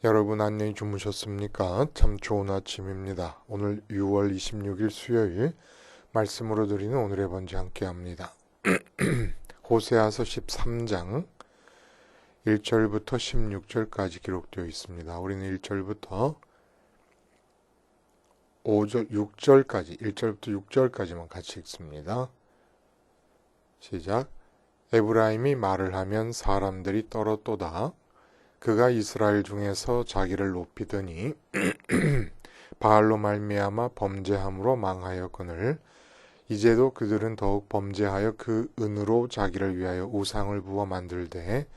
여러분 안녕히 주무셨습니까? 참 좋은 아침입니다. 오늘 6월 26일 수요일 말씀으로 드리는 오늘의 번제 함께 합니다. 호세아서 13장 1절부터 16절까지 기록되어 있습니다. 우리는 1절부터 5절, 6절까지 1절부터 6절까지만 같이 읽습니다. 시작. 에브라임이 말을 하면 사람들이 떨었도다. 그가 이스라엘 중에서 자기를 높이더니 바알로 말미암아 범죄함으로 망하였거늘 이제도 그들은 더욱 범죄하여 그 은으로 자기를 위하여 우상을 부어 만들되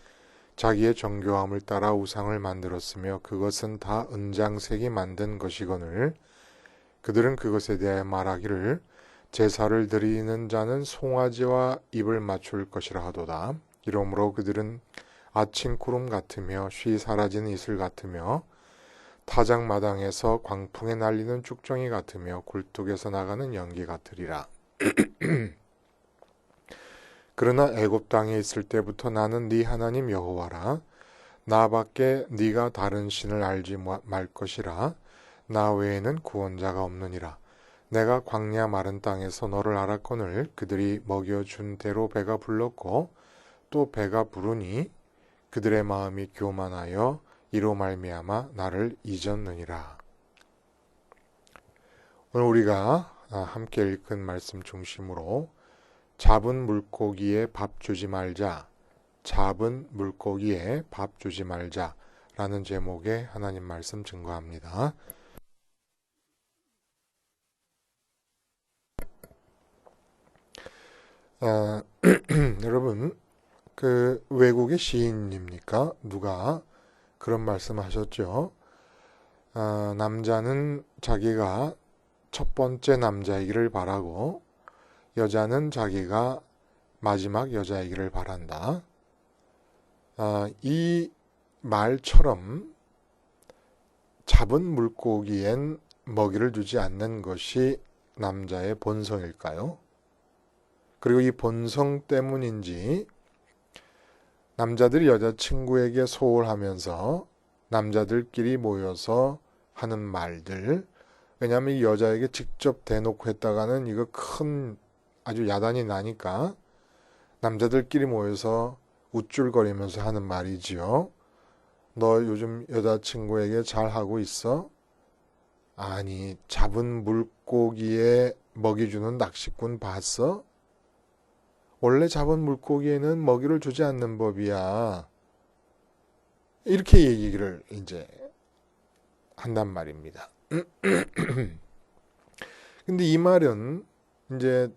자기의 정교함을 따라 우상을 만들었으며 그것은 다 은장색이 만든 것이거늘 그들은 그것에 대하여 말하기를 제사를 드리는 자는 송아지와 입을 맞출 것이라 하도다. 이러므로 그들은 아침 구름 같으며 쉬 사라지는 이슬 같으며 타작마당에서 광풍에 날리는 쭉정이 같으며 굴뚝에서 나가는 연기 같으리라. 그러나 애굽 땅에 있을 때부터 나는 네 하나님 여호와라. 나밖에 네가 다른 신을 알지 말 것이라. 나 외에는 구원자가 없느니라. 내가 광야 마른 땅에서 너를 알았거늘 그들이 먹여준 대로 배가 불렀고 또 배가 부르니 그들의 마음이 교만하여 이로 말미암아 나를 잊었느니라. 오늘 우리가 함께 읽은 말씀 중심으로 잡은 물고기에 밥 주지 말자, 잡은 물고기에 밥 주지 말자 라는 제목의 하나님 말씀 증거합니다. 여러분 그 외국의 시인입니까? 누가 그런 말씀하셨죠. 남자는 자기가 첫 번째 남자이기를 바라고 여자는 자기가 마지막 여자이기를 바란다. 이 말처럼 잡은 물고기엔 먹이를 주지 않는 것이 남자의 본성일까요? 그리고 이 본성 때문인지 남자들이 여자친구에게 소홀하면서 남자들끼리 모여서 하는 말들, 왜냐하면 이 여자에게 직접 대놓고 했다가는 이거 큰 아주 야단이 나니까 남자들끼리 모여서 우쭐거리면서 하는 말이지요. 너 요즘 여자친구에게 잘하고 있어? 아니, 잡은 물고기에 먹이 주는 낚시꾼 봤어? 원래 잡은 물고기에는 먹이를 주지 않는 법이야. 이렇게 얘기를 이제 한단 말입니다. 근데 이 말은 이제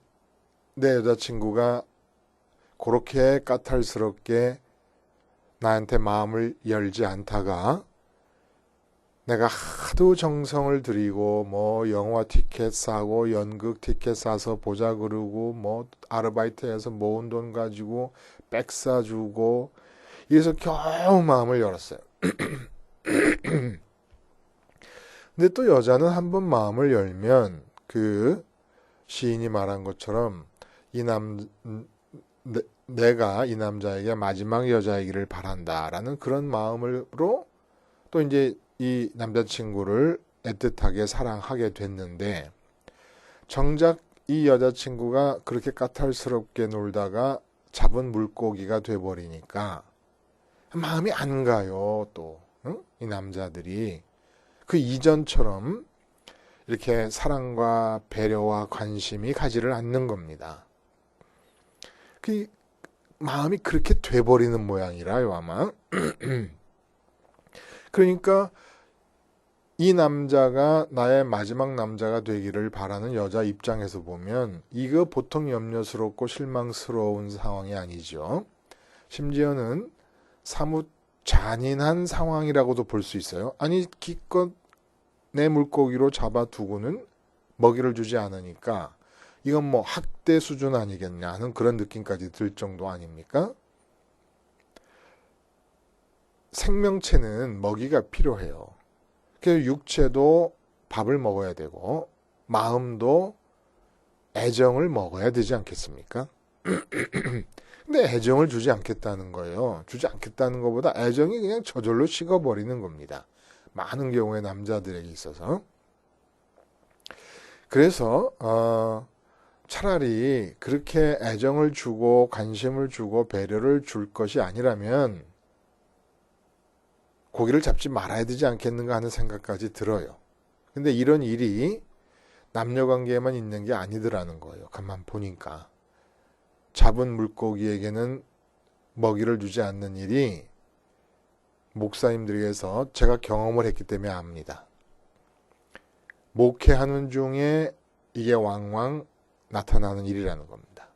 내 여자친구가 그렇게 까탈스럽게 나한테 마음을 열지 않다가 내가 하도 정성을 들이고 뭐 영화 티켓 사고 연극 티켓 사서 보자 그러고 뭐 아르바이트해서 모은 돈 가지고 백 사주고 이래서 겨우 마음을 열었어요. 근데 또 여자는 한번 마음을 열면 그 시인이 말한 것처럼 내가 이 남자에게 마지막 여자이기를 바란다라는 그런 마음으로 또 이제 이 남자친구를 애틋하게 사랑하게 됐는데 정작 이 여자친구가 그렇게 까탈스럽게 놀다가 잡은 물고기가 돼버리니까 마음이 안 가요. 또 이 남자들이 그 이전처럼 이렇게 사랑과 배려와 관심이 가지를 않는 겁니다. 그 마음이 그렇게 돼버리는 모양이라요 아마. 그러니까 이 남자가 나의 마지막 남자가 되기를 바라는 여자 입장에서 보면 이거 보통 염려스럽고 실망스러운 상황이 아니죠. 심지어는 사뭇 잔인한 상황이라고도 볼 수 있어요. 아니 기껏 내 물고기로 잡아두고는 먹이를 주지 않으니까 이건 뭐 학대 수준 아니겠냐 하는 그런 느낌까지 들 정도 아닙니까? 생명체는 먹이가 필요해요. 그래서 육체도 밥을 먹어야 되고 마음도 애정을 먹어야 되지 않겠습니까? 근데 애정을 주지 않겠다는 거예요. 주지 않겠다는 것보다 애정이 그냥 저절로 식어버리는 겁니다. 많은 경우에 남자들에게 있어서. 그래서 차라리 그렇게 애정을 주고 관심을 주고 배려를 줄 것이 아니라면 고기를 잡지 말아야 되지 않겠는가 하는 생각까지 들어요. 근데 이런 일이 남녀관계에만 있는 게 아니더라는 거예요. 가만 보니까. 잡은 물고기에게는 먹이를 주지 않는 일이 목사님들에게서 제가 경험을 했기 때문에 압니다. 목회하는 중에 이게 왕왕 나타나는 일이라는 겁니다.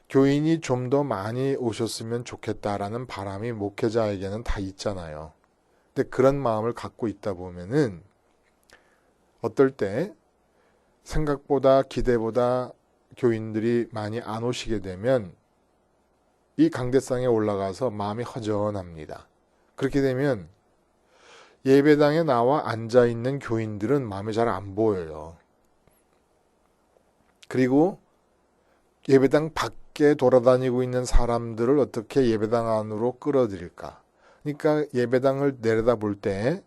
교인이 좀 더 많이 오셨으면 좋겠다라는 바람이 목회자에게는 다 있잖아요. 근데 그런 마음을 갖고 있다 보면은 어떨 때 생각보다 기대보다 교인들이 많이 안 오시게 되면 이 강대상에 올라가서 마음이 허전합니다. 그렇게 되면 예배당에 나와 앉아있는 교인들은 마음에 잘 안 보여요. 그리고 예배당 밖에 돌아다니고 있는 사람들을 어떻게 예배당 안으로 끌어들일까? 그러니까 예배당을 내려다볼 때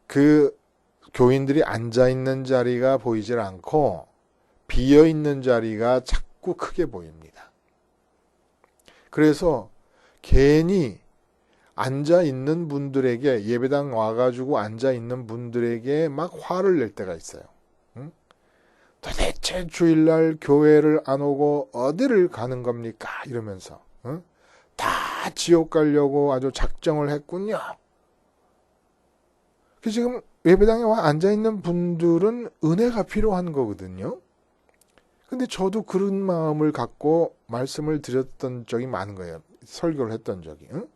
그 교인들이 앉아있는 자리가 보이질 않고 비어있는 자리가 자꾸 크게 보입니다. 그래서 괜히 앉아있는 분들에게 예배당 와가지고 앉아있는 분들에게 막 화를 낼 때가 있어요. 응? 도대체 주일날 교회를 안 오고 어디를 가는 겁니까? 이러면서 응? 다 지옥 가려고 아주 작정을 했군요. 지금 예배당에 와 앉아있는 분들은 은혜가 필요한 거거든요. 근데 저도 그런 마음을 갖고 말씀을 드렸던 적이 많은 거예요. 설교를 했던 적이. 응?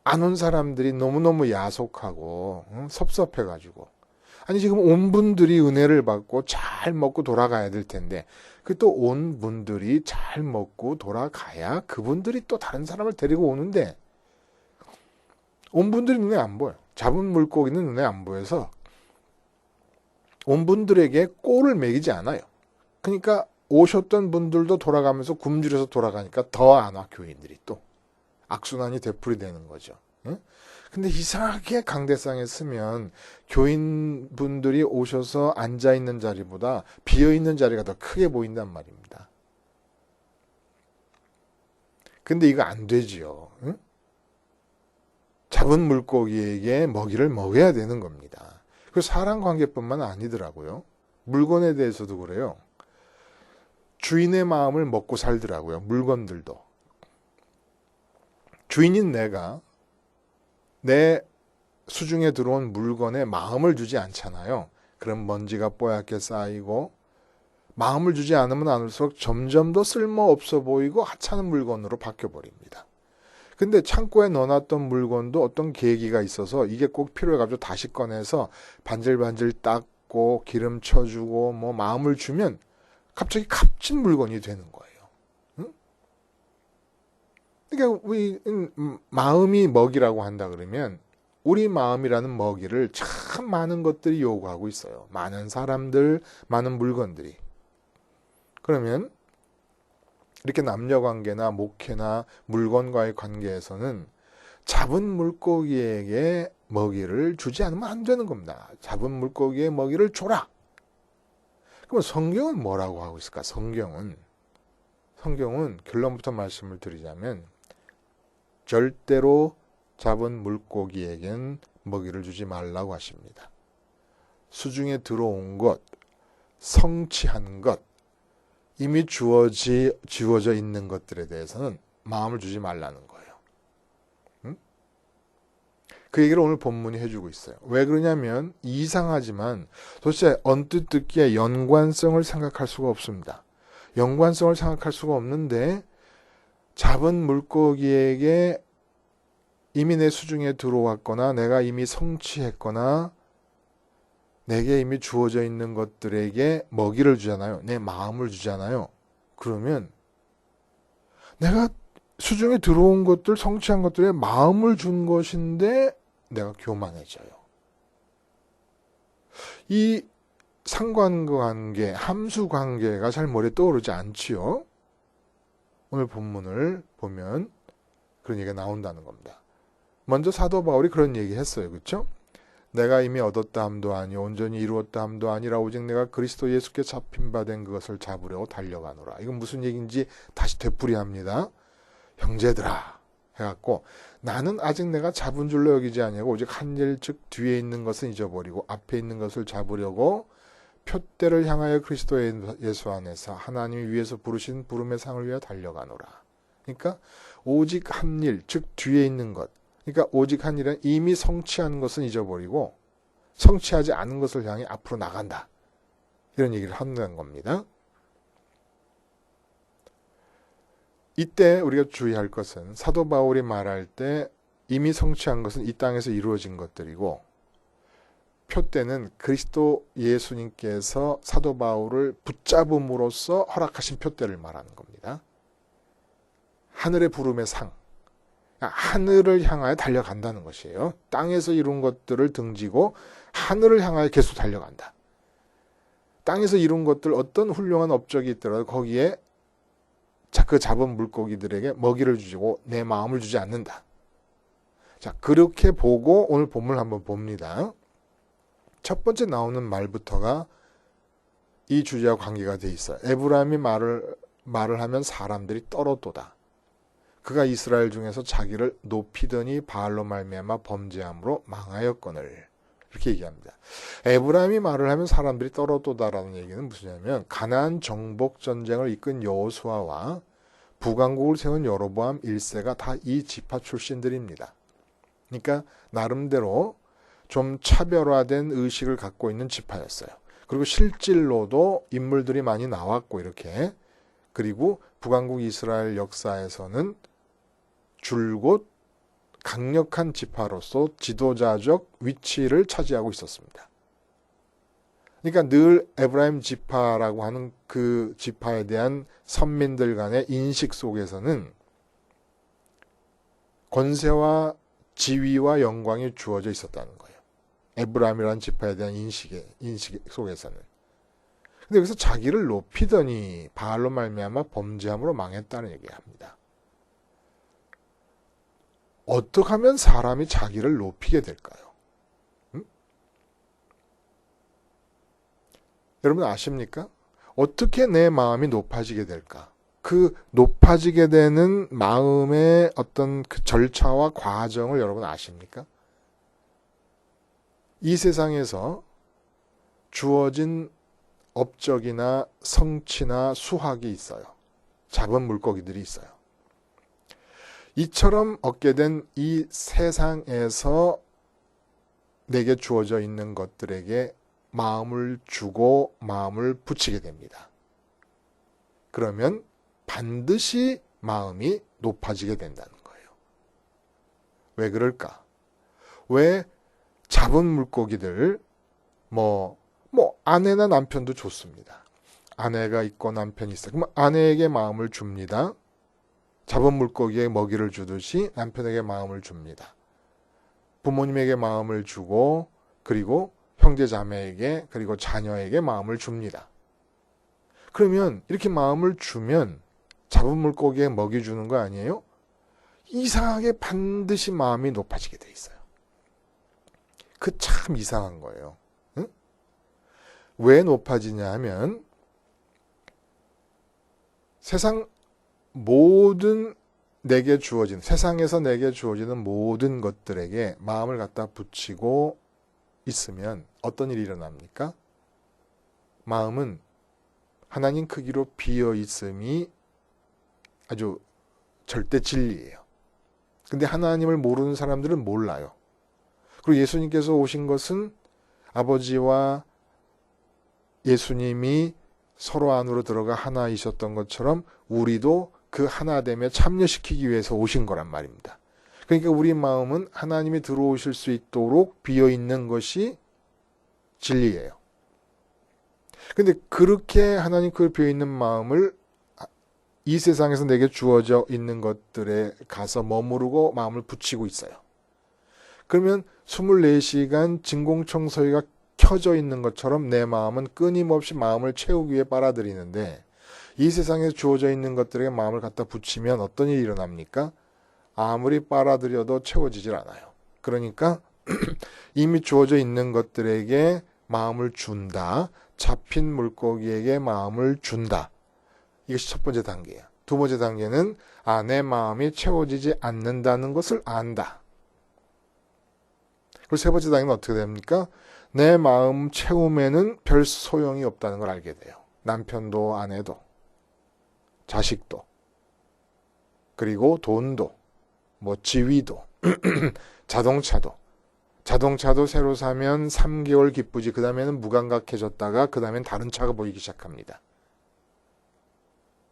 안 온 사람들이 너무너무 야속하고 섭섭해가지고. 아니 지금 온 분들이 은혜를 받고 잘 먹고 돌아가야 될 텐데 그 또 온 분들이 잘 먹고 돌아가야 그분들이 또 다른 사람을 데리고 오는데 온 분들이 눈에 안 보여. 잡은 물고기는 눈에 안 보여서 온 분들에게 꼴을 매기지 않아요. 그러니까 오셨던 분들도 돌아가면서 굶주려서 돌아가니까 더 안 와 교인들이 또. 악순환이 되풀이 되는 거죠. 응? 근데 이상하게 강대상에 쓰면 교인분들이 오셔서 앉아있는 자리보다 비어있는 자리가 더 크게 보인단 말입니다. 근데 이거 안 되지요. 응? 잡은 물고기에게 먹이를 먹여야 되는 겁니다. 그 사람 관계뿐만 아니더라고요. 물건에 대해서도 그래요. 주인의 마음을 먹고 살더라고요. 물건들도. 주인인 내가 내 수중에 들어온 물건에 마음을 주지 않잖아요. 그럼 먼지가 뽀얗게 쌓이고 마음을 주지 않으면 않을수록 점점 더 쓸모없어 보이고 하찮은 물건으로 바뀌어버립니다. 근데 창고에 넣어놨던 물건도 어떤 계기가 있어서 이게 꼭 필요해가지고 다시 꺼내서 반질반질 닦고 기름 쳐주고 뭐 마음을 주면 갑자기 값진 물건이 되는 거예요. 그러니까 우리 마음이 먹이라고 한다 그러면 우리 마음이라는 먹이를 참 많은 것들이 요구하고 있어요. 많은 사람들, 많은 물건들이. 그러면 이렇게 남녀관계나 목회나 물건과의 관계에서는 잡은 물고기에게 먹이를 주지 않으면 안 되는 겁니다. 잡은 물고기에 먹이를 줘라. 그럼 성경은 뭐라고 하고 있을까? 성경은 결론부터 말씀을 드리자면 절대로 잡은 물고기에겐 먹이를 주지 말라고 하십니다. 수중에 들어온 것, 성취한 것, 이미 주어져 있는 것들에 대해서는 마음을 주지 말라는 거예요. 응? 그 얘기를 오늘 본문이 해주고 있어요. 왜 그러냐면 이상하지만 도대체 언뜻 듣기에 연관성을 생각할 수가 없습니다. 연관성을 생각할 수가 없는데 잡은 물고기에게 이미 내 수중에 들어왔거나 내가 이미 성취했거나 내게 이미 주어져 있는 것들에게 먹이를 주잖아요. 내 마음을 주잖아요. 그러면 내가 수중에 들어온 것들, 성취한 것들에 마음을 준 것인데 내가 교만해져요. 이 상관관계, 함수관계가 잘 머리에 떠오르지 않지요. 오늘 본문을 보면 그런 얘기가 나온다는 겁니다. 먼저 사도 바울이 그런 얘기 했어요. 그렇죠? 내가 이미 얻었다 함도 아니요 온전히 이루었다 함도 아니라 오직 내가 그리스도 예수께 잡힌 바 된 그것을 잡으려고 달려가노라. 이건 무슨 얘기인지 다시 되풀이합니다. 형제들아 해갖고 나는 아직 내가 잡은 줄로 여기지 아니하고 오직 한 일 즉 뒤에 있는 것은 잊어버리고 앞에 있는 것을 잡으려고 표대를 향하여 그리스도 예수 안에서 하나님이 위에서 부르신 부름의 상을 위하여 달려가노라. 그러니까 오직 한 일, 즉 뒤에 있는 것. 그러니까 오직 한 일은 이미 성취한 것은 잊어버리고 성취하지 않은 것을 향해 앞으로 나간다. 이런 얘기를 한다는 겁니다. 이때 우리가 주의할 것은 사도 바울이 말할 때 이미 성취한 것은 이 땅에서 이루어진 것들이고 표대는 그리스도 예수님께서 사도 바울을 붙잡음으로써 허락하신 표대를 말하는 겁니다. 하늘의 부름의 상, 하늘을 향하여 달려간다는 것이에요. 땅에서 이룬 것들을 등지고 하늘을 향하여 계속 달려간다. 땅에서 이룬 것들 어떤 훌륭한 업적이 있더라도 거기에 그 잡은 물고기들에게 먹이를 주고 내 마음을 주지 않는다. 자, 그렇게 보고 오늘 본문을 한번 봅니다. 첫 번째 나오는 말부터가 이 주제와 관계가 돼 있어요. 에브라임이 말을 하면 사람들이 떨어도다. 그가 이스라엘 중에서 자기를 높이더니 바알로 말미암아 범죄함으로 망하였거늘. 이렇게 얘기합니다. 에브라임이 말을 하면 사람들이 떨어도다라는 얘기는 무엇이냐면 가나안 정복 전쟁을 이끈 여호수아와 북왕국을 세운 여로보암 1세가 다 이 지파 출신들입니다. 그러니까 나름대로 좀 차별화된 의식을 갖고 있는 지파였어요. 그리고 실질로도 인물들이 많이 나왔고 이렇게. 그리고 북왕국 이스라엘 역사에서는 줄곧 강력한 지파로서 지도자적 위치를 차지하고 있었습니다. 그러니까 늘 에브라임 지파라고 하는 그 지파에 대한 선민들 간의 인식 속에서는 권세와 지위와 영광이 주어져 있었다는 거예요. 에브라임이라는 지파에 대한 인식 속에서는. 근데 여기서 자기를 높이더니 바알로 말미암아 범죄함으로 망했다는 얘기합니다. 어떻게 하면 사람이 자기를 높이게 될까요? 여러분 아십니까? 어떻게 내 마음이 높아지게 될까? 그 높아지게 되는 마음의 어떤 그 절차와 과정을 여러분 아십니까? 이 세상에서 주어진 업적이나 성취나 수확이 있어요. 잡은 물고기들이 있어요. 이처럼 얻게 된 이 세상에서 내게 주어져 있는 것들에게 마음을 주고 마음을 붙이게 됩니다. 그러면 반드시 마음이 높아지게 된다는 거예요. 왜 그럴까? 왜 잡은 물고기들, 아내나 남편도 좋습니다. 아내가 있고 남편이 있어요. 그럼 아내에게 마음을 줍니다. 잡은 물고기에 먹이를 주듯이 남편에게 마음을 줍니다. 부모님에게 마음을 주고 그리고 형제 자매에게 그리고 자녀에게 마음을 줍니다. 그러면 이렇게 마음을 주면 잡은 물고기에 먹이 주는 거 아니에요? 이상하게 반드시 마음이 높아지게 돼 있어요. 그 참 이상한 거예요. 응? 왜 높아지냐 하면 세상에서 내게 주어지는 모든 것들에게 마음을 갖다 붙이고 있으면 어떤 일이 일어납니까? 마음은 하나님 크기로 비어 있음이 아주 절대 진리예요. 근데 하나님을 모르는 사람들은 몰라요. 그리고 예수님께서 오신 것은 아버지와 예수님이 서로 안으로 들어가 하나이셨던 것처럼 우리도 그 하나됨에 참여시키기 위해서 오신 거란 말입니다. 그러니까 우리 마음은 하나님이 들어오실 수 있도록 비어있는 것이 진리예요. 근데 그렇게 하나님 그 비어있는 마음을 이 세상에서 내게 주어져 있는 것들에 가서 머무르고 마음을 붙이고 있어요. 그러면 24시간 진공청소기가 켜져 있는 것처럼 내 마음은 끊임없이 마음을 채우기 위해 빨아들이는데 이 세상에 주어져 있는 것들에게 마음을 갖다 붙이면 어떤 일이 일어납니까? 아무리 빨아들여도 채워지질 않아요. 그러니까 이미 주어져 있는 것들에게 마음을 준다. 잡힌 물고기에게 마음을 준다. 이것이 첫 번째 단계예요. 두 번째 단계는 내 마음이 채워지지 않는다는 것을 안다. 그리고 세 번째 단계는 어떻게 됩니까? 내 마음 채움에는 별 소용이 없다는 걸 알게 돼요. 남편도 아내도 자식도 그리고 돈도 지위도 자동차도 새로 사면 3개월 기쁘지 그 다음에는 무감각해졌다가 그 다음엔 다른 차가 보이기 시작합니다.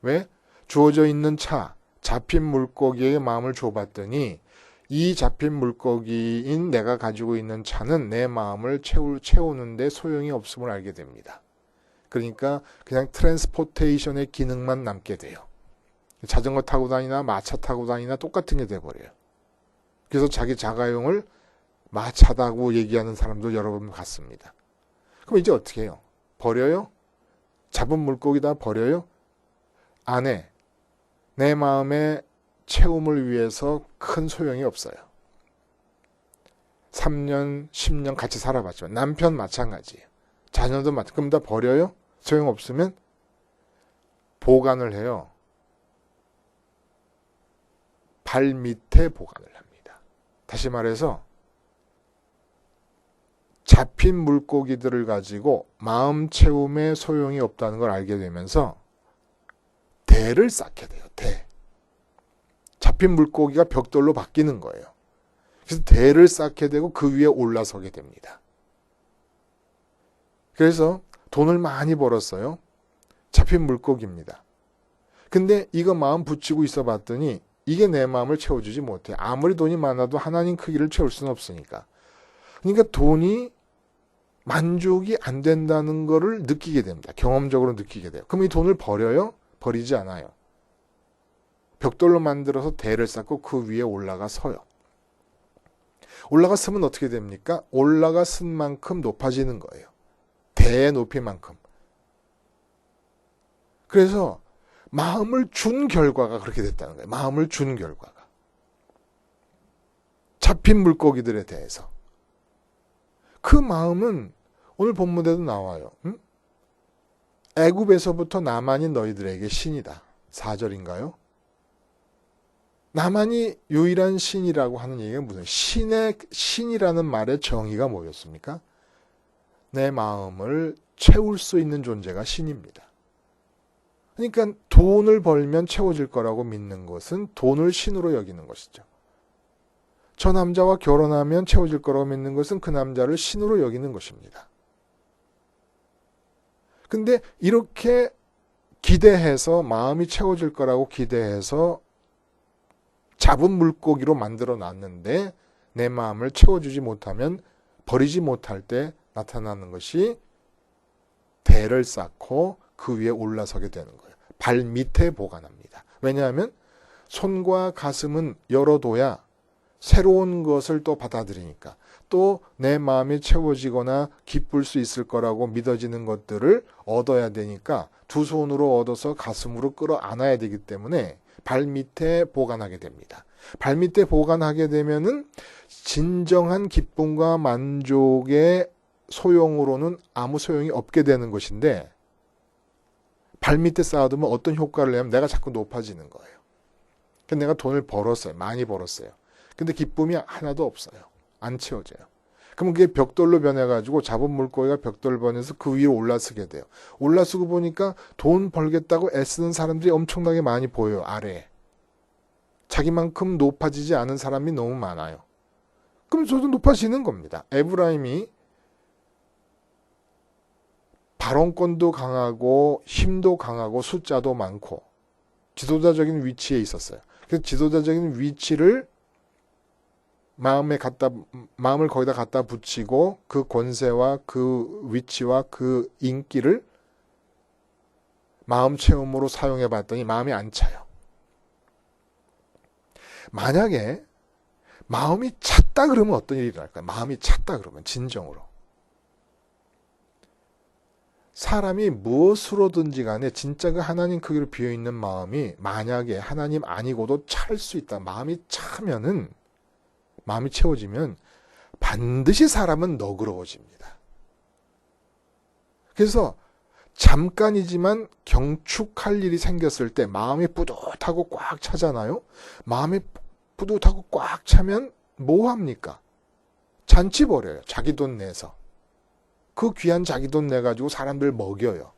왜? 주어져 있는 차, 잡힌 물고기에게 마음을 줘봤더니 이 잡힌 물고기인 내가 가지고 있는 차는 내 마음을 채우는데 소용이 없음을 알게 됩니다. 그러니까 그냥 트랜스포테이션의 기능만 남게 돼요. 자전거 타고 다니나 마차 타고 다니나 똑같은 게 돼버려요. 그래서 자기 자가용을 마차다고 얘기하는 사람도 여러 번 봤습니다. 그럼 이제 어떻게 해요? 버려요? 잡은 물고기 다 버려요? 안 해. 내 마음의 채움을 위해서 큰 소용이 없어요. 3년, 10년 같이 살아봤지만 남편 마찬가지예요. 자녀도 마찬가지. 그럼 다 버려요? 소용없으면 보관을 해요. 발 밑에 보관을 합니다. 다시 말해서 잡힌 물고기들을 가지고 마음 채움에 소용이 없다는 걸 알게 되면서 대를 쌓게 돼요. 대. 잡힌 물고기가 벽돌로 바뀌는 거예요. 그래서 대를 쌓게 되고 그 위에 올라서게 됩니다. 그래서 돈을 많이 벌었어요. 잡힌 물고기입니다. 근데 이거 마음 붙이고 있어 봤더니 이게 내 마음을 채워주지 못해. 아무리 돈이 많아도 하나님 크기를 채울 수는 없으니까. 그러니까 돈이 만족이 안 된다는 거를 느끼게 됩니다. 경험적으로 느끼게 돼요. 그럼 이 돈을 버려요? 버리지 않아요. 벽돌로 만들어서 대를 쌓고 그 위에 올라가 서요. 올라가 서면 어떻게 됩니까? 올라가 쓴 만큼 높아지는 거예요. 대의 높이만큼. 그래서 마음을 준 결과가 그렇게 됐다는 거예요. 마음을 준 결과가. 잡힌 물고기들에 대해서. 그 마음은 오늘 본문에도 나와요. 애굽에서부터 나만이 너희들에게 신이다. 4절인가요? 나만이 유일한 신이라고 하는 얘기가 무슨 신이라는 말의 정의가 뭐였습니까? 내 마음을 채울 수 있는 존재가 신입니다. 그러니까 돈을 벌면 채워질 거라고 믿는 것은 돈을 신으로 여기는 것이죠. 저 남자와 결혼하면 채워질 거라고 믿는 것은 그 남자를 신으로 여기는 것입니다. 근데 이렇게 기대해서 마음이 채워질 거라고 기대해서 잡은 물고기로 만들어 놨는데 내 마음을 채워주지 못하면 버리지 못할 때 나타나는 것이 대를 쌓고 그 위에 올라서게 되는 거예요. 발 밑에 보관합니다. 왜냐하면 손과 가슴은 열어둬야 새로운 것을 또 받아들이니까 또 내 마음이 채워지거나 기쁠 수 있을 거라고 믿어지는 것들을 얻어야 되니까 두 손으로 얻어서 가슴으로 끌어안아야 되기 때문에 발 밑에 보관하게 됩니다. 발 밑에 보관하게 되면은 진정한 기쁨과 만족의 소용으로는 아무 소용이 없게 되는 것인데 발 밑에 쌓아두면 어떤 효과를 내면 내가 자꾸 높아지는 거예요. 그러니까 내가 돈을 벌었어요. 많이 벌었어요. 근데 기쁨이 하나도 없어요. 안 채워져요. 그럼 그게 벽돌로 변해가지고 잡은 물고기가 벽돌 변해서 그 위로 올라서게 돼요. 올라서고 보니까 돈 벌겠다고 애쓰는 사람들이 엄청나게 많이 보여요. 아래에. 자기만큼 높아지지 않은 사람이 너무 많아요. 그럼 저도 높아지는 겁니다. 에브라임이 발언권도 강하고 힘도 강하고 숫자도 많고 지도자적인 위치에 있었어요. 그래서 지도자적인 위치를 마음을 거기다 갖다 붙이고 그 권세와 그 위치와 그 인기를 마음 체험으로 사용해 봤더니 마음이 안 차요. 만약에 마음이 찼다 그러면 어떤 일이 일어날까요? 마음이 찼다 그러면 진정으로. 사람이 무엇으로든지 간에 진짜 그 하나님 크기로 비어있는 마음이 만약에 하나님 아니고도 찰 수 있다. 마음이 차면은 마음이 채워지면 반드시 사람은 너그러워집니다. 그래서 잠깐이지만 경축할 일이 생겼을 때 마음이 뿌듯하고 꽉 차잖아요. 마음이 뿌듯하고 꽉 차면 뭐 합니까? 잔치 벌여요. 자기 돈 내서. 그 귀한 자기 돈 내가지고 사람들 먹여요.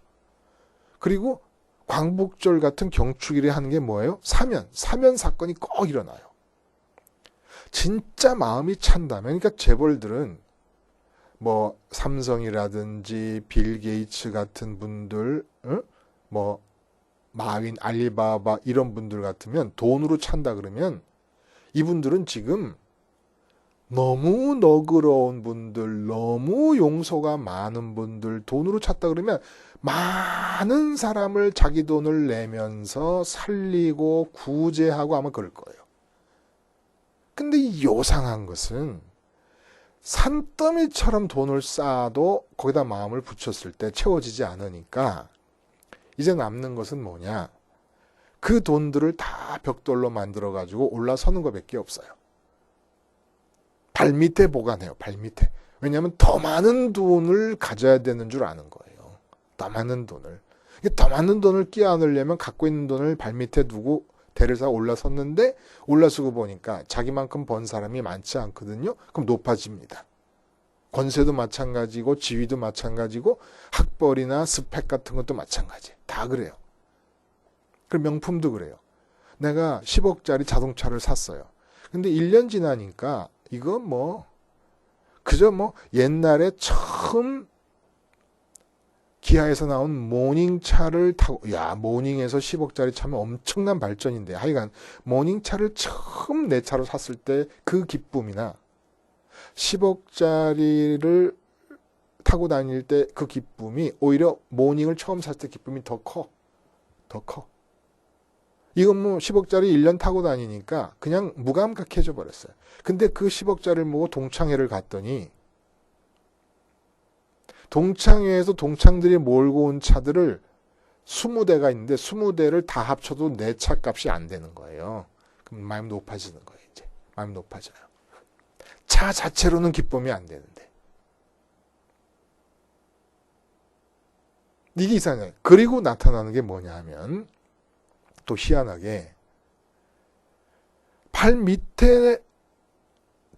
그리고 광복절 같은 경축일에 하는 게 뭐예요? 사면 사건이 꼭 일어나요. 진짜 마음이 찬다면, 그러니까 재벌들은 뭐 삼성이라든지 빌 게이츠 같은 분들, 뭐 마윈, 알리바바 이런 분들 같으면 돈으로 찬다 그러면 이분들은 지금 너무 너그러운 분들, 너무 용서가 많은 분들 돈으로 찼다 그러면 많은 사람을 자기 돈을 내면서 살리고 구제하고 아마 그럴 거예요. 근데 이 요상한 것은 산더미처럼 돈을 쌓아도 거기다 마음을 붙였을 때 채워지지 않으니까 이제 남는 것은 뭐냐? 그 돈들을 다 벽돌로 만들어가지고 올라서는 것밖에 없어요. 발밑에 보관해요. 발밑에. 왜냐하면 더 많은 돈을 가져야 되는 줄 아는 거예요. 더 많은 돈을. 더 많은 돈을 끼어안으려면 갖고 있는 돈을 발밑에 두고 대를 사 올라섰는데 올라서고 보니까 자기만큼 번 사람이 많지 않거든요. 그럼 높아집니다. 권세도 마찬가지고 지위도 마찬가지고 학벌이나 스펙 같은 것도 마찬가지. 다 그래요. 그리고 명품도 그래요. 내가 10억짜리 자동차를 샀어요. 근데 1년 지나니까 이거 그저 옛날에 처음 기아에서 나온 모닝차를 타고, 모닝에서 10억짜리 차면 엄청난 발전인데, 하여간 모닝차를 처음 내 차로 샀을 때 그 기쁨이나 10억짜리를 타고 다닐 때 그 기쁨이 오히려 모닝을 처음 샀을 때 기쁨이 더 커. 이건 10억짜리 1년 타고 다니니까 그냥 무감각해져 버렸어요. 근데 그 10억짜리를 모고 동창회를 갔더니 동창회에서 동창들이 몰고 온 차들을 20대가 있는데 20대를 다 합쳐도 내 차 값이 안 되는 거예요. 그럼 마음이 높아지는 거예요. 이제 마음이 높아져요. 차 자체로는 기쁨이 안 되는데. 이게 이상해요. 그리고 나타나는 게 뭐냐 하면 또 희한하게 발 밑에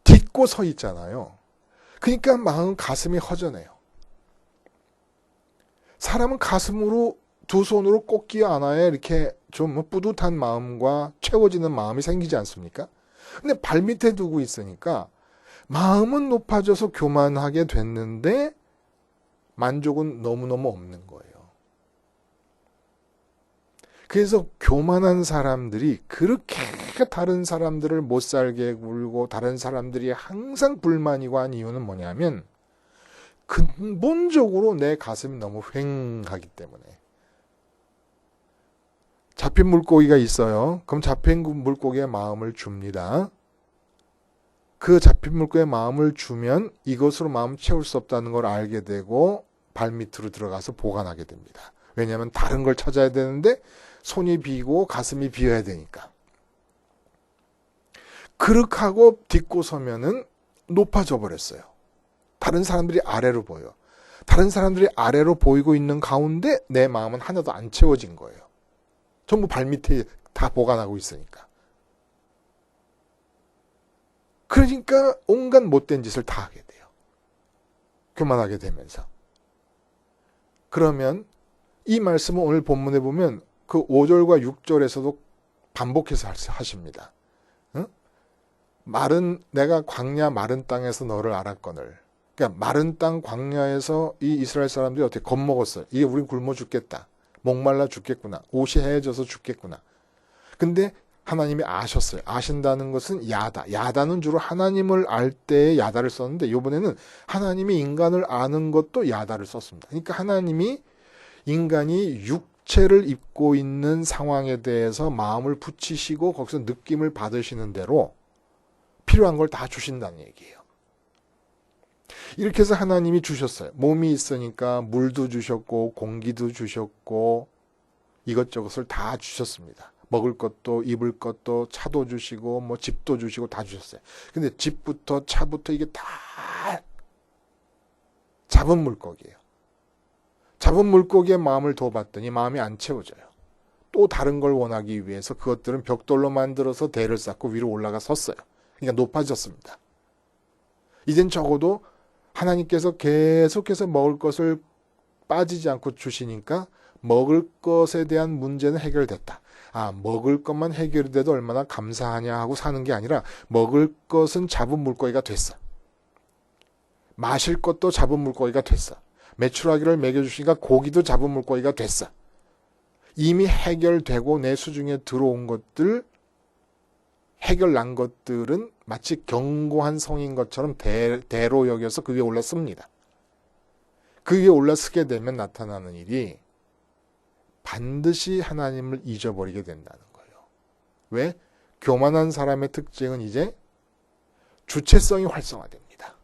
딛고 서 있잖아요. 그러니까 마음 가슴이 허전해요. 사람은 가슴으로 두 손으로 꼭 끼어 안아야 이렇게 좀 뿌듯한 마음과 채워지는 마음이 생기지 않습니까? 근데 발밑에 두고 있으니까 마음은 높아져서 교만하게 됐는데 만족은 너무너무 없는 거예요. 그래서 교만한 사람들이 그렇게 다른 사람들을 못 살게 굴고 다른 사람들이 항상 불만이고 한 이유는 뭐냐면 근본적으로 내 가슴이 너무 휑하기 때문에. 잡힌 물고기가 있어요. 그럼 잡힌 물고기의 마음을 줍니다. 그 잡힌 물고기의 마음을 주면 이것으로 마음을 채울 수 없다는 걸 알게 되고 발밑으로 들어가서 보관하게 됩니다. 왜냐하면 다른 걸 찾아야 되는데 손이 비고 가슴이 비어야 되니까. 그렇게 하고 딛고 서면은 높아져 버렸어요. 다른 사람들이 아래로 보여. 다른 사람들이 아래로 보이고 있는 가운데 내 마음은 하나도 안 채워진 거예요. 전부 발밑에 다 보관하고 있으니까. 그러니까 온갖 못된 짓을 다 하게 돼요. 교만하게 되면서. 그러면 이 말씀은 오늘 본문에 보면 그 5절과 6절에서도 반복해서 하십니다. 응? 내가 광야 마른 땅에서 너를 알았거늘. 그러니까 마른 땅 광야에서 이 이스라엘 사람들이 어떻게 겁먹었어요. 이게 우린 굶어 죽겠다. 목말라 죽겠구나. 옷이 해져서 죽겠구나. 근데 하나님이 아셨어요. 아신다는 것은 야다. 야다는 주로 하나님을 알 때에 야다를 썼는데 이번에는 하나님이 인간을 아는 것도 야다를 썼습니다. 그러니까 하나님이 인간이 육체를 입고 있는 상황에 대해서 마음을 붙이시고 거기서 느낌을 받으시는 대로 필요한 걸 다 주신다는 얘기예요. 이렇게 해서 하나님이 주셨어요. 몸이 있으니까 물도 주셨고 공기도 주셨고 이것저것을 다 주셨습니다. 먹을 것도 입을 것도 차도 주시고 뭐 집도 주시고 다 주셨어요. 근데 집부터 차부터 이게 다 잡은 물고기예요. 잡은 물고기의 마음을 둬봤더니 마음이 안 채워져요. 또 다른 걸 원하기 위해서 그것들은 벽돌로 만들어서 대를 쌓고 위로 올라가 섰어요. 그러니까 높아졌습니다. 이젠 적어도 하나님께서 계속해서 먹을 것을 빠지지 않고 주시니까 먹을 것에 대한 문제는 해결됐다. 먹을 것만 해결이 돼도 얼마나 감사하냐 하고 사는 게 아니라 먹을 것은 잡은 물고기가 됐어. 마실 것도 잡은 물고기가 됐어. 메추라기를 먹여주시니까 고기도 잡은 물고기가 됐어. 이미 해결되고 내 수중에 들어온 것들, 해결난 것들은 마치 견고한 성인 것처럼 대로 여겨서 그 위에 올라섭니다. 그 위에 올라서게 되면 나타나는 일이 반드시 하나님을 잊어버리게 된다는 거예요. 왜? 교만한 사람의 특징은 이제 주체성이 활성화됩니다.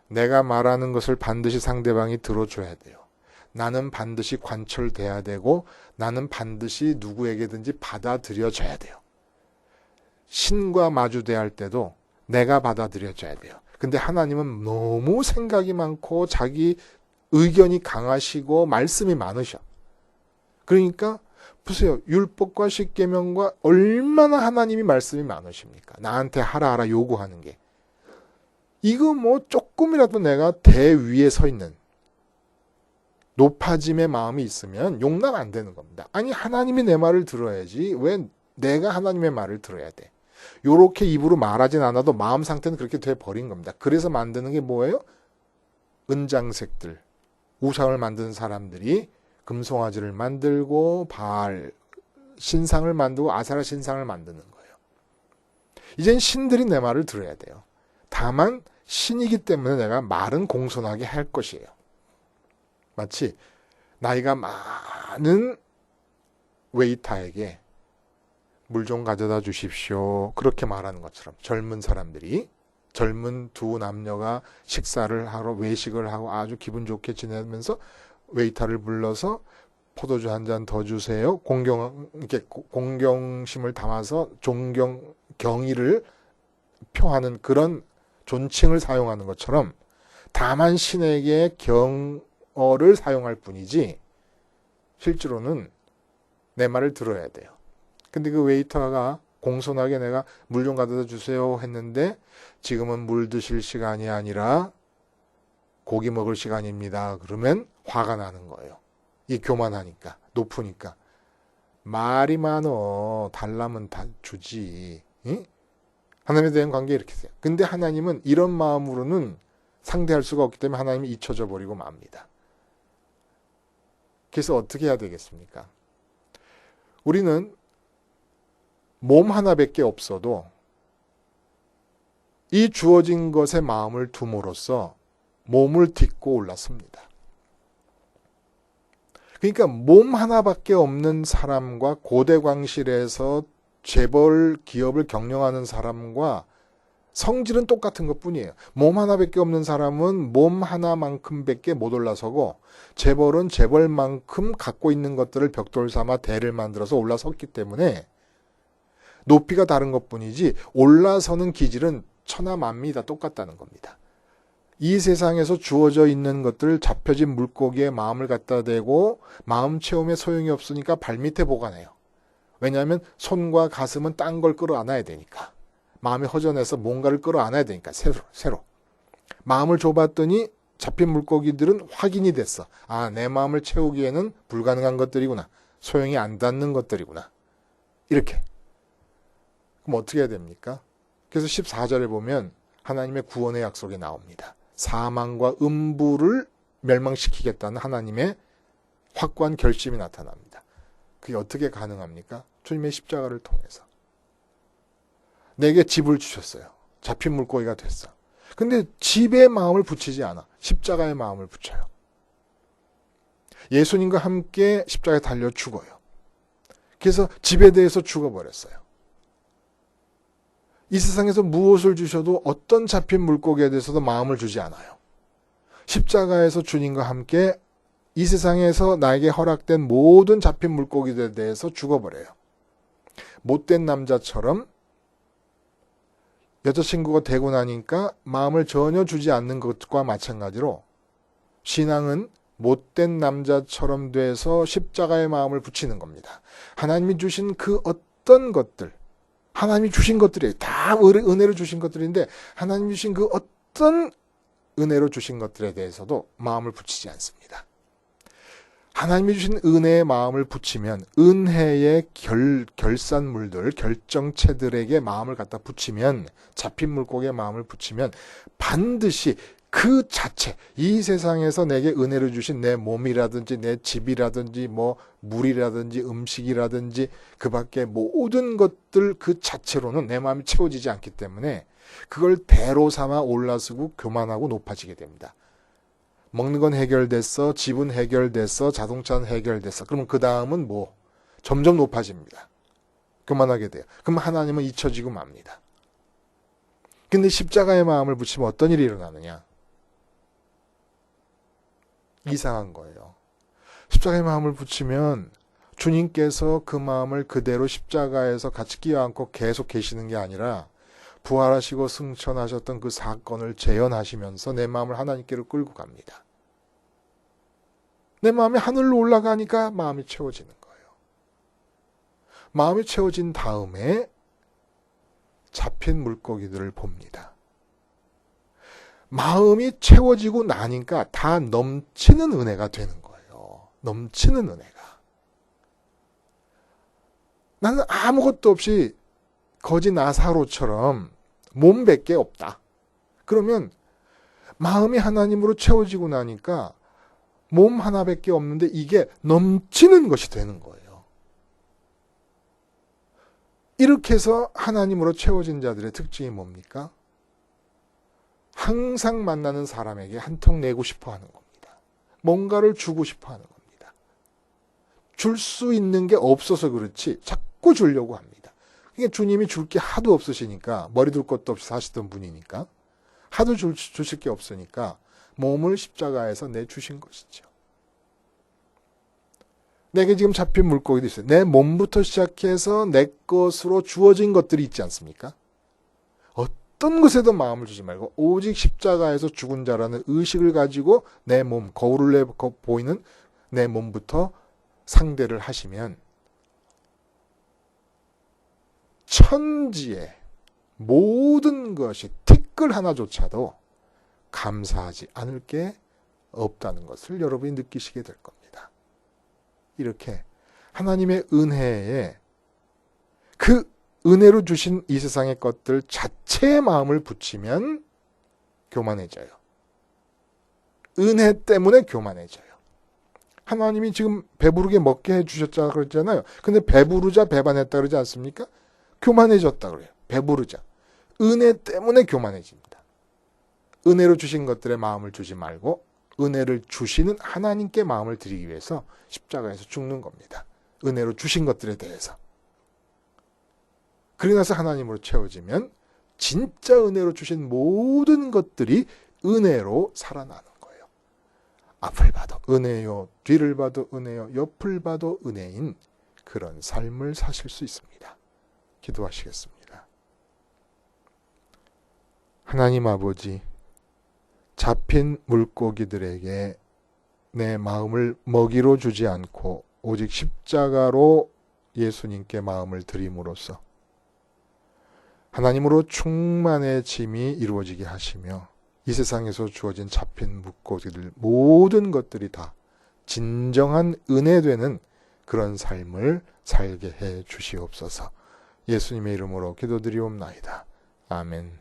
내가 말하는 것을 반드시 상대방이 들어줘야 돼요. 나는 반드시 관철돼야 되고 나는 반드시 누구에게든지 받아들여져야 돼요. 신과 마주대할 때도 내가 받아들여져야 돼요. 근데 하나님은 너무 생각이 많고 자기 의견이 강하시고 말씀이 많으셔. 그러니까 보세요. 율법과 십계명과 얼마나 하나님이 말씀이 많으십니까? 나한테 하라 요구하는 게. 이거 뭐 조금이라도 내가 대위에 서 있는 높아짐의 마음이 있으면 용납 안 되는 겁니다. 아니 하나님이 내 말을 들어야지 왜 내가 하나님의 말을 들어야 돼. 요렇게 입으로 말하진 않아도 마음 상태는 그렇게 돼버린 겁니다. 그래서 만드는 게 뭐예요? 은장색들, 우상을 만드는 사람들이 금송아지를 만들고 바알 신상을 만들고 아세라 신상을 만드는 거예요. 이젠 신들이 내 말을 들어야 돼요. 다만 신이기 때문에 내가 말은 공손하게 할 것이에요. 마치 나이가 많은 웨이터에게 물 좀 가져다 주십시오. 그렇게 말하는 것처럼 젊은 사람들이 젊은 두 남녀가 식사를 하러 외식을 하고 아주 기분 좋게 지내면서 웨이터를 불러서 포도주 한 잔 더 주세요. 공경심을 담아서 경의를 표하는 그런 존칭을 사용하는 것처럼 다만 신에게 경어를 사용할 뿐이지 실제로는 내 말을 들어야 돼요. 근데 그 웨이터가 공손하게 내가 물 좀 가져다 주세요 했는데 지금은 물 드실 시간이 아니라 고기 먹을 시간입니다. 그러면 화가 나는 거예요. 이 교만하니까 높으니까 말이 많어 달라면 다 주지. 응? 하나님에 대한 관계 이렇게 돼요. 근데 하나님은 이런 마음으로는 상대할 수가 없기 때문에 하나님이 잊혀져 버리고 맙니다. 그래서 어떻게 해야 되겠습니까? 우리는 몸 하나밖에 없어도 이 주어진 것에 마음을 둠으로써 몸을 딛고 올랐습니다. 그러니까 몸 하나밖에 없는 사람과 고대광실에서 재벌 기업을 경영하는 사람과 성질은 똑같은 것뿐이에요. 몸 하나밖에 없는 사람은 몸 하나만큼밖에 못 올라서고 재벌은 재벌만큼 갖고 있는 것들을 벽돌 삼아 대를 만들어서 올라섰기 때문에 높이가 다른 것뿐이지 올라서는 기질은 천하만미다 똑같다는 겁니다. 이 세상에서 주어져 있는 것들 잡혀진 물고기에 마음을 갖다 대고 마음 채움에 소용이 없으니까 발밑에 보관해요. 왜냐하면 손과 가슴은 딴 걸 끌어안아야 되니까. 마음이 허전해서 뭔가를 끌어안아야 되니까 새로. 마음을 줘봤더니 잡힌 물고기들은 확인이 됐어. 내 마음을 채우기에는 불가능한 것들이구나. 소용이 안 닿는 것들이구나. 이렇게. 그럼 어떻게 해야 됩니까? 그래서 14절에 보면 하나님의 구원의 약속이 나옵니다. 사망과 음부를 멸망시키겠다는 하나님의 확고한 결심이 나타납니다. 그게 어떻게 가능합니까? 주님의 십자가를 통해서. 내게 집을 주셨어요. 잡힌 물고기가 됐어. 근데 집에 마음을 붙이지 않아. 십자가에 마음을 붙여요. 예수님과 함께 십자가에 달려 죽어요. 그래서 집에 대해서 죽어버렸어요. 이 세상에서 무엇을 주셔도 어떤 잡힌 물고기에 대해서도 마음을 주지 않아요. 십자가에서 주님과 함께 이 세상에서 나에게 허락된 모든 잡힌 물고기들에 대해서 죽어버려요. 못된 남자처럼 여자친구가 되고 나니까 마음을 전혀 주지 않는 것과 마찬가지로 신앙은 못된 남자처럼 돼서 십자가의 마음을 붙이는 겁니다. 하나님이 주신 그 어떤 것들, 하나님이 주신 것들이 다 은혜로 주신 것들인데 하나님이 주신 그 어떤 은혜로 주신 것들에 대해서도 마음을 붙이지 않습니다. 하나님이 주신 은혜의 마음을 붙이면 은혜의 결산물들, 결정체들에게 마음을 갖다 붙이면 잡힌 물고기에 마음을 붙이면 반드시 그 자체, 이 세상에서 내게 은혜를 주신 내 몸이라든지 내 집이라든지 뭐 물이라든지 음식이라든지 그 밖에 모든 것들 그 자체로는 내 마음이 채워지지 않기 때문에 그걸 대로 삼아 올라서고 교만하고 높아지게 됩니다. 먹는 건 해결됐어, 집은 해결됐어, 자동차는 해결됐어. 그러면 그 다음은 뭐? 점점 높아집니다. 교만하게 돼요. 그럼 하나님은 잊혀지고 맙니다. 근데 십자가의 마음을 붙이면 어떤 일이 일어나느냐? 이상한 거예요. 십자가의 마음을 붙이면 주님께서 그 마음을 그대로 십자가에서 같이 끼워안고 계속 계시는 게 아니라 부활하시고 승천하셨던 그 사건을 재현하시면서 내 마음을 하나님께로 끌고 갑니다. 내 마음이 하늘로 올라가니까 마음이 채워지는 거예요. 마음이 채워진 다음에 잡힌 물고기들을 봅니다. 마음이 채워지고 나니까 다 넘치는 은혜가 되는 거예요. 넘치는 은혜가. 나는 아무것도 없이 거지 나사로처럼 몸밖에 없다. 그러면 마음이 하나님으로 채워지고 나니까 몸 하나밖에 없는데 이게 넘치는 것이 되는 거예요. 이렇게 해서 하나님으로 채워진 자들의 특징이 뭡니까? 항상 만나는 사람에게 한턱 내고 싶어 하는 겁니다. 뭔가를 주고 싶어 하는 겁니다. 줄 수 있는 게 없어서 그렇지 자꾸 주려고 합니다. 그러니까 주님이 줄 게 하도 없으시니까 머리 둘 것도 없이 사시던 분이니까 하도 주실 게 없으니까 몸을 십자가에서 내주신 것이죠. 내게 지금 잡힌 물고기도 있어요. 내 몸부터 시작해서 내 것으로 주어진 것들이 있지 않습니까? 어떤 것에도 마음을 주지 말고 오직 십자가에서 죽은 자라는 의식을 가지고 내 몸, 거울을 내 보이는 내 몸부터 상대를 하시면 천지의 모든 것이 티끌 하나조차도 감사하지 않을 게 없다는 것을 여러분이 느끼시게 될 겁니다. 이렇게 하나님의 은혜에 그 은혜로 주신 이 세상의 것들 자체의 마음을 붙이면 교만해져요. 은혜 때문에 교만해져요. 하나님이 지금 배부르게 먹게 해주셨다 그랬잖아요. 근데 배부르자 배반했다 그러지 않습니까? 교만해졌다 그래요. 배부르자. 은혜 때문에 교만해집니다. 은혜로 주신 것들의 마음을 주지 말고 은혜를 주시는 하나님께 마음을 드리기 위해서 십자가에서 죽는 겁니다. 은혜로 주신 것들에 대해서. 그러고 나서 하나님으로 채워지면 진짜 은혜로 주신 모든 것들이 은혜로 살아나는 거예요. 앞을 봐도 은혜요, 뒤를 봐도 은혜요, 옆을 봐도 은혜인 그런 삶을 사실 수 있습니다. 기도하시겠습니다. 하나님 아버지, 잡힌 물고기들에게 내 마음을 먹이로 주지 않고 오직 십자가로 예수님께 마음을 드림으로써 하나님으로 충만해짐이 이루어지게 하시며 이 세상에서 주어진 잡힌 물고기들 모든 것들이 다 진정한 은혜되는 그런 삶을 살게 해 주시옵소서. 예수님의 이름으로 기도드리옵나이다. 아멘.